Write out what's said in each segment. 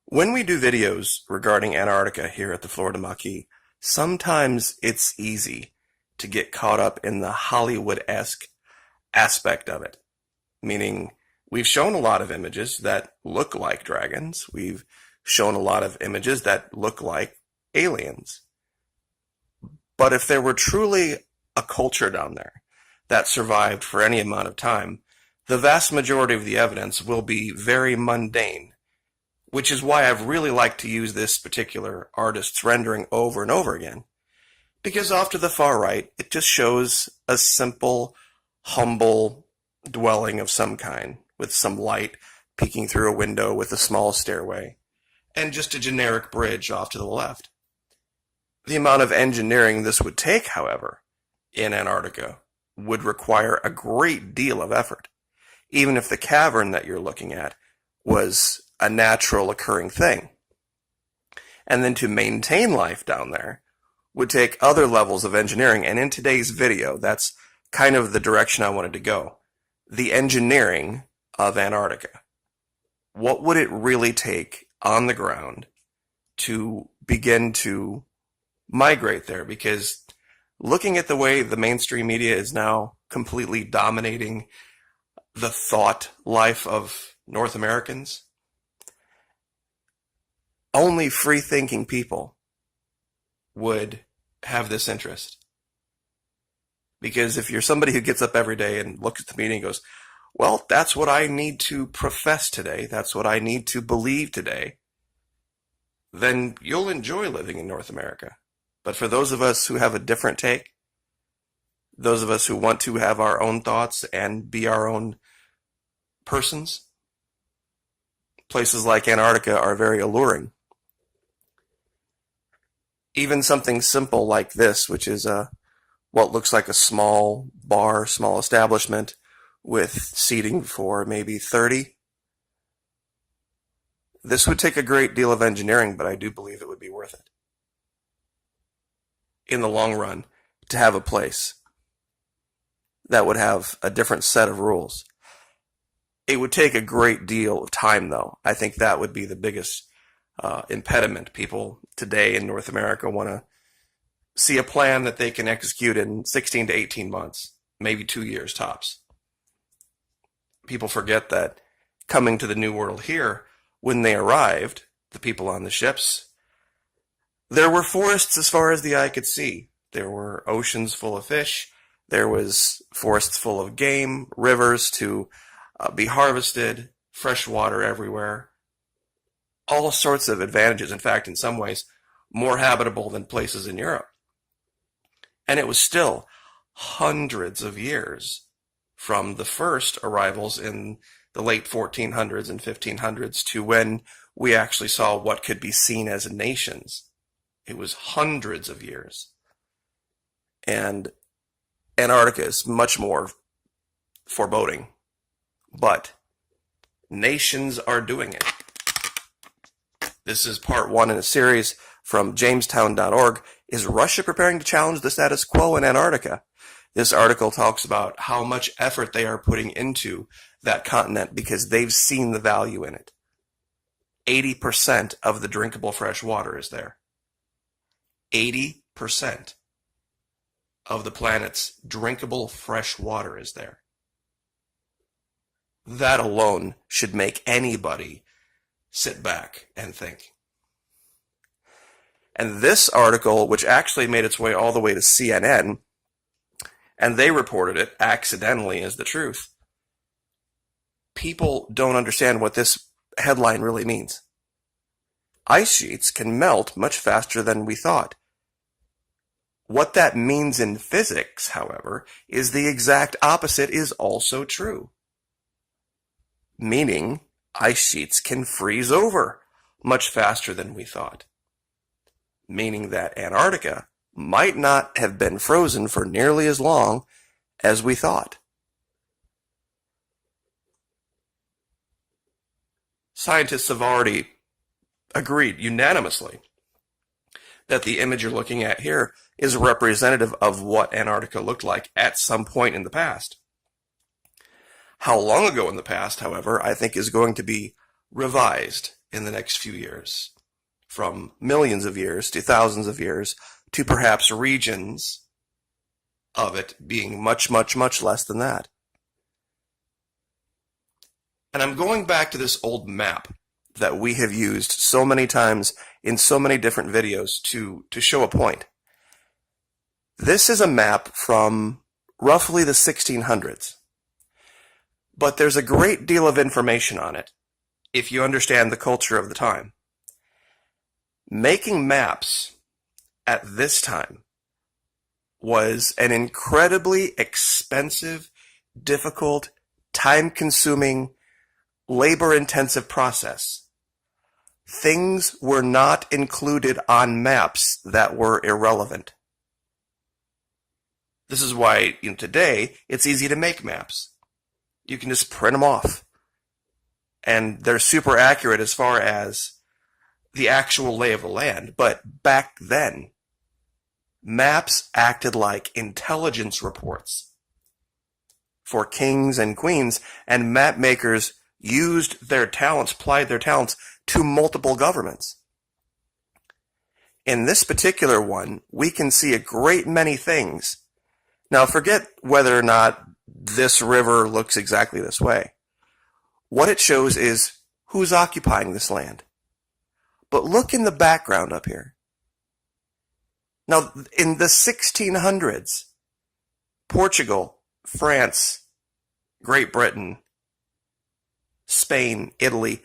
When we do videos regarding Antarctica here at the Florida Maquis, sometimes it's easy to get caught up in the Hollywood-esque aspect of it. Meaning, we've shown a lot of images that look like dragons. We've shown a lot of images that look like aliens. But if there were truly a culture down there that survived for any amount of time, the vast majority of the evidence will be very mundane, which is why I've really liked to use this particular artist's rendering over and over again. Because off to the far right, it just shows a simple, humble dwelling of some kind, with some light peeking through a window with a small stairway, and just a generic bridge off to the left. The amount of engineering this would take, however, in Antarctica would require a great deal of effort, even if the cavern that you're looking at was a natural occurring thing. And then to maintain life down there would take other levels of engineering, and in today's video, that's kind of the direction I wanted to go. The engineering of Antarctica. What would it really take on the ground to begin to migrate there? Because looking at the way the mainstream media is now completely dominating the thought life of North Americans, only free-thinking people would have this interest. Because if you're somebody who gets up every day and looks at the media and goes, well, that's what I need to profess today, that's what I need to believe today, then you'll enjoy living in North America. But for those of us who have a different take, those of us who want to have our own thoughts and be our own persons, places like Antarctica are very alluring. Even something simple like this, which is what looks like a small bar, small establishment with seating for maybe 30. This would take a great deal of engineering, but I do believe it would be worth it in the long run to have a place that would have a different set of rules. It would take a great deal of time, though. I think that would be the biggest impediment. People today in North America want to see a plan that they can execute in 16 to 18 months, maybe 2 years tops. People forget that coming to the New World here, when they arrived, the people on the ships, there were forests as far as the eye could see. There were oceans full of fish. There was forests full of game, rivers to be harvested, fresh water everywhere. All sorts of advantages. In fact, in some ways, more habitable than places in Europe. And it was still hundreds of years from the first arrivals in the late 1400s and 1500s to when we actually saw what could be seen as nations. It was hundreds of years. And Antarctica is much more foreboding. But nations are doing it. This is part one in a series from Jamestown.org. Is Russia preparing to challenge the status quo in Antarctica? This article talks about how much effort they are putting into that continent because they've seen the value in it. 80% of the drinkable fresh water is there. 80% of the planet's drinkable fresh water is there. That alone should make anybody sit back and think. And this article, which actually made its way all the way to CNN, and they reported it accidentally as the truth, people don't understand what this headline really means. Ice sheets can melt much faster than we thought. What that means in physics, however, is the exact opposite is also true. Meaning, ice sheets can freeze over much faster than we thought. Meaning that Antarctica might not have been frozen for nearly as long as we thought. Scientists have already agreed unanimously that the image you're looking at here is representative of what Antarctica looked like at some point in the past. How long ago in the past, however, I think is going to be revised in the next few years, from millions of years to thousands of years to perhaps regions of it being much, much, much less than that. And I'm going back to this old map that we have used so many times in so many different videos to show a point. This is a map from roughly the 1600s, but there's a great deal of information on it if you understand the culture of the time. Making maps at this time was an incredibly expensive, difficult, time-consuming, labor-intensive process. Things were not included on maps that were irrelevant. This is why, today, it's easy to make maps. You can just print them off. And they're super accurate as far as the actual lay of the land. But back then, maps acted like intelligence reports for kings and queens, and map makers used their talents, applied their talents to multiple governments. In this particular one, we can see a great many things. Now, forget whether or not this river looks exactly this way. What it shows is who's occupying this land. But look in the background up here. Now, in the 1600s, Portugal, France, Great Britain, Spain, Italy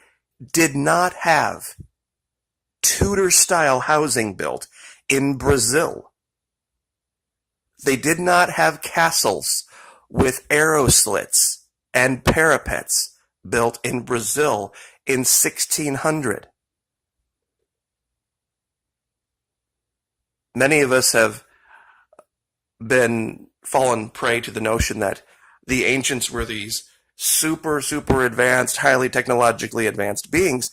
did not have Tudor-style housing built in Brazil. They did not have castles with arrow slits and parapets built in Brazil in 1600. Many of us have been fallen prey to the notion that the ancients were these super, super advanced, highly technologically advanced beings.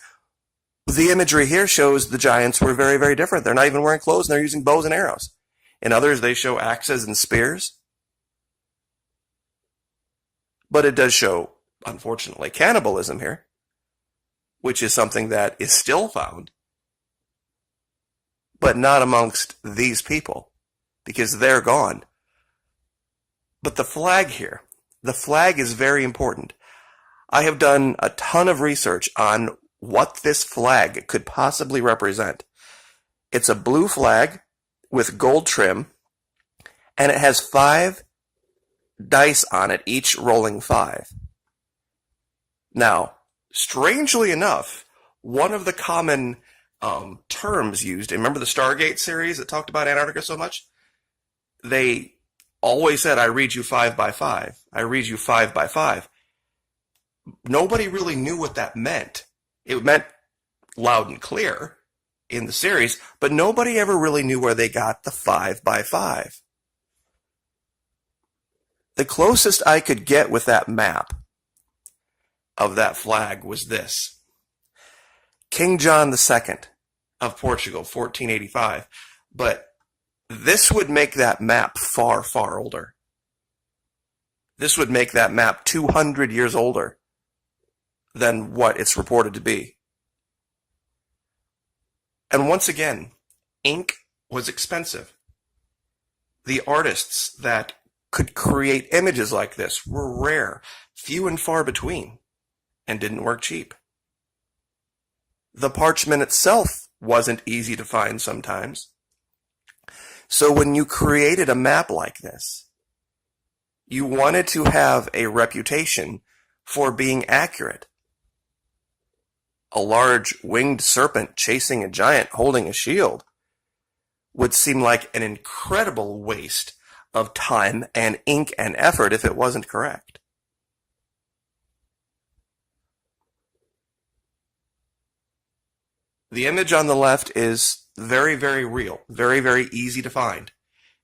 The imagery here shows the giants were very, very different. They're not even wearing clothes, and they're using bows and arrows. In others, they show axes and spears. But it does show, unfortunately, cannibalism here, which is something that is still found, but not amongst these people, because they're gone. But the flag here, the flag is very important. I have done a ton of research on what this flag could possibly represent. It's a blue flag with gold trim, and it has 5 dice on it, each rolling 5. Now, strangely enough, one of the common terms used, remember the Stargate series that talked about Antarctica so much? They always said, I read you 5 by 5. I read you 5 by 5. Nobody really knew what that meant. It meant loud and clear in the series, but nobody ever really knew where they got the 5 by 5. The closest I could get with that map of that flag was this. King John II of Portugal, 1485. But this would make that map far, far older. This would make that map 200 years older than what it's reported to be. And once again, ink was expensive. The artists that could create images like this were rare, few and far between, and didn't work cheap. The parchment itself wasn't easy to find sometimes. So when you created a map like this, you wanted to have a reputation for being accurate. A large winged serpent chasing a giant holding a shield would seem like an incredible waste of time and ink and effort if it wasn't correct. The image on the left is very, very real, very, very easy to find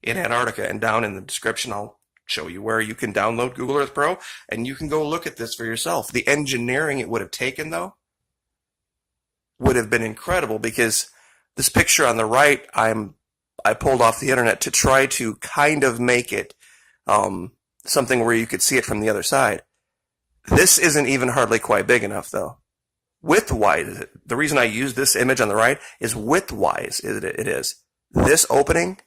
in Antarctica, and down in the description I'll show you where you can download Google Earth Pro and you can go look at this for yourself. The engineering it would have taken, though, would have been incredible, because this picture on the right I pulled off the internet to try to kind of make it something where you could see it from the other side. This isn't even hardly quite big enough, though. Width-wise, the reason I use this image on the right is width-wise it is. This opening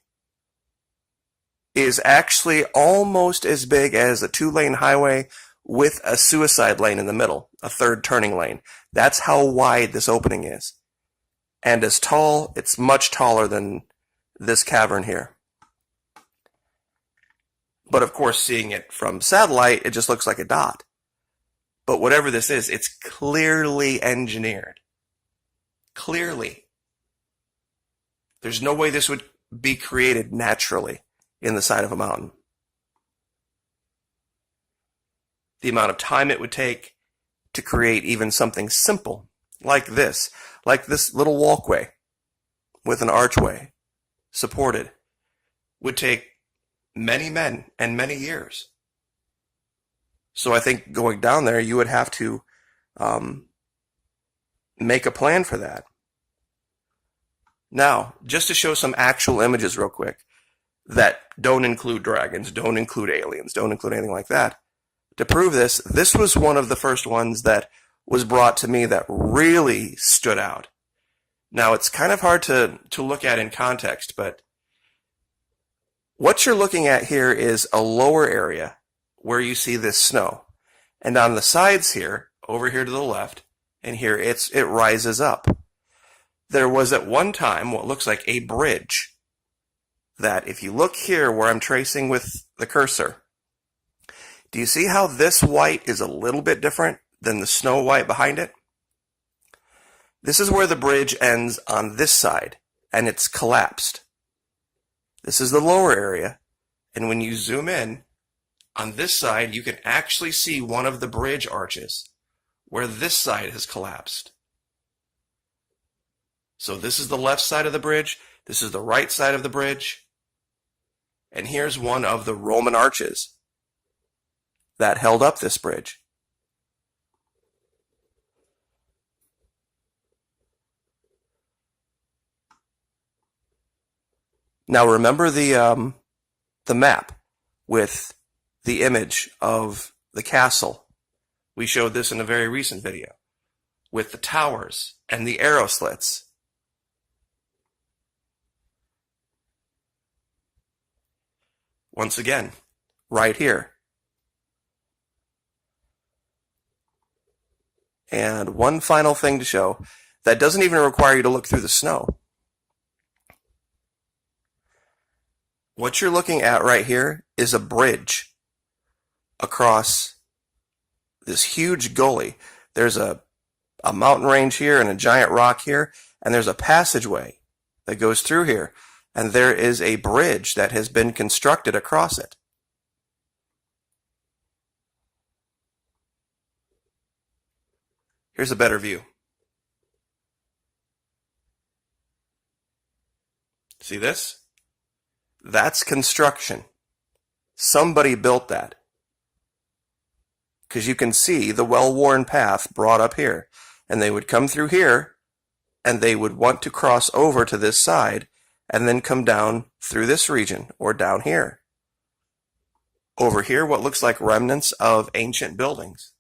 is actually almost as big as a 2-lane highway with a suicide lane in the middle, a third turning lane. That's how wide this opening is. And as tall, it's much taller than this cavern here. But of course, seeing it from satellite, it just looks like a dot. But whatever this is, it's clearly engineered. Clearly. There's no way this would be created naturally in the side of a mountain. The amount of time it would take to create even something simple like this little walkway with an archway supported, would take many men and many years. So I think going down there, you would have to make a plan for that. Now, just to show some actual images real quick that don't include dragons, don't include aliens, don't include anything like that. To prove this, this was one of the first ones that was brought to me that really stood out. Now, it's kind of hard to look at in context, but what you're looking at here is a lower area where you see this snow. And on the sides here, over here to the left, and here, it rises up. There was at one time what looks like a bridge that if you look here where I'm tracing with the cursor, do you see how this white is a little bit different than the snow white behind it? This is where the bridge ends on this side, and it's collapsed. This is the lower area, and when you zoom in, on this side, you can actually see one of the bridge arches where this side has collapsed. So this is the left side of the bridge, this is the right side of the bridge, and here's one of the Roman arches that held up this bridge. Now remember the map with the image of the castle. We showed this in a very recent video with the towers and the arrow slits. Once again, right here. And one final thing to show that doesn't even require you to look through the snow. What you're looking at right here is a bridge across this huge gully. There's a mountain range here and a giant rock here, and there's a passageway that goes through here, and there is a bridge that has been constructed across it. Here's a better view. See this? That's construction. Somebody built that. Because you can see the well-worn path brought up here. And they would come through here, and they would want to cross over to this side, and then come down through this region, or down here. Over here, what looks like remnants of ancient buildings.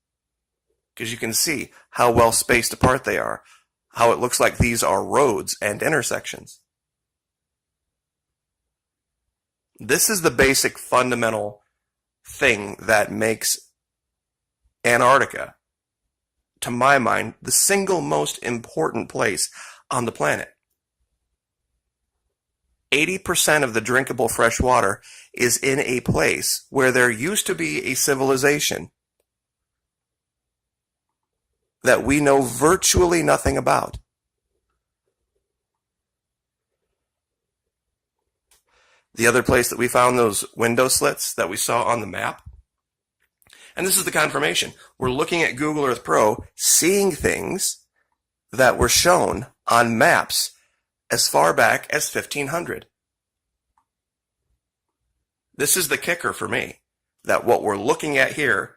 Because you can see how well spaced apart they are. How it looks like these are roads and intersections. This is the basic fundamental thing that makes Antarctica, to my mind, the single most important place on the planet. 80% of the drinkable fresh water is in a place where there used to be a civilization that we know virtually nothing about. The other place that we found those window slits that we saw on the map, and this is the confirmation. We're looking at Google Earth Pro, seeing things that were shown on maps as far back as 1500. This is the kicker for me, that what we're looking at here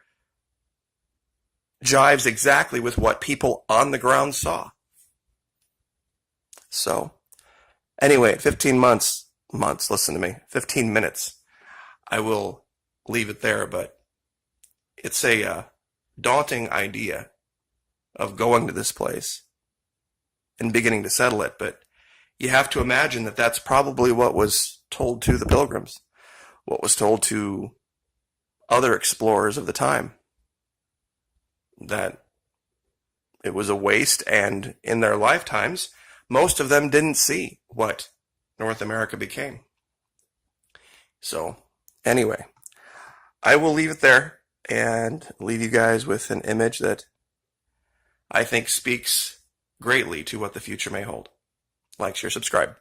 jives exactly with what people on the ground saw. So, anyway, at 15 months, listen to me, 15 minutes, I will leave it there, but it's a daunting idea of going to this place and beginning to settle it. But you have to imagine that that's probably what was told to the Pilgrims, what was told to other explorers of the time, that it was a waste, and in their lifetimes, most of them didn't see what North America became. So, anyway, I will leave it there and leave you guys with an image that I think speaks greatly to what the future may hold. Like, share, subscribe.